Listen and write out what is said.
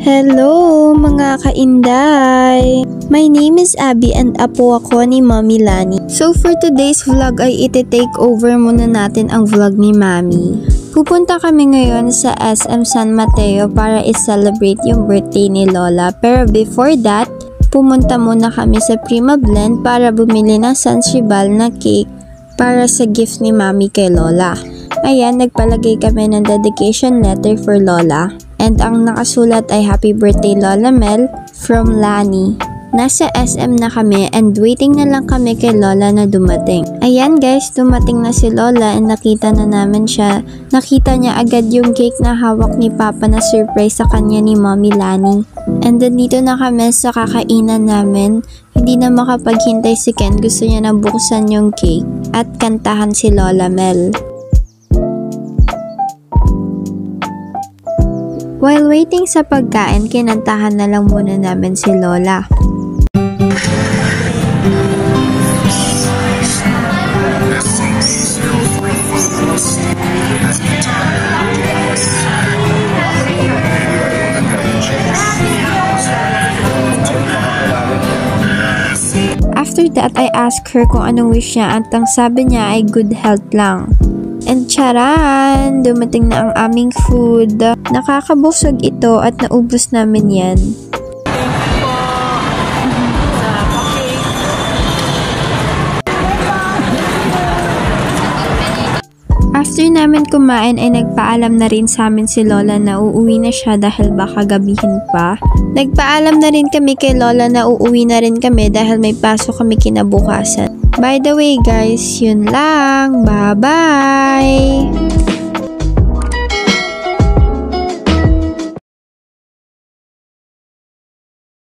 Hello mga kainday! My name is Abby and apo ako ni Mommy Lani. So for today's vlog ay iti-take over muna natin ang vlog ni Mami. Pupunta kami ngayon sa SM San Mateo para i-celebrate yung birthday ni Lola. Pero before that, pumunta muna kami sa Prima Blend para bumili ng Sanshibal na cake para sa gift ni Mami kay Lola. Ayan, nagpalagay kami ng dedication letter for Lola. And ang nakasulat ay Happy Birthday Lola Mel from Lani. Nasa SM na kami and waiting na lang kami kay Lola na dumating. Ayan guys, dumating na si Lola and nakita na namin siya. Nakita niya agad yung cake na hawak ni Papa na surprise sa kanya ni Mommy Lani. And then dito na kami sa kakainan namin. Hindi na makapaghintay si Ken, gusto niya na buksan yung cake at kantahan si Lola Mel. While waiting sa pagkain, kinantahan na lang muna namin si Lola. After that, I asked her kung anong wish niya at ang sabi niya ay good health lang. And charan! Dumating na ang aming food. Nakakabusog ito at naubos namin yan. After namin kumain ay nagpaalam na rin sa amin si Lola na uuwi na siya dahil baka gabihin pa. Nagpaalam na rin kami kay Lola na uuwi na rin kami dahil may pasok kami kinabukasan. By the way guys, yun lang. Bye-bye!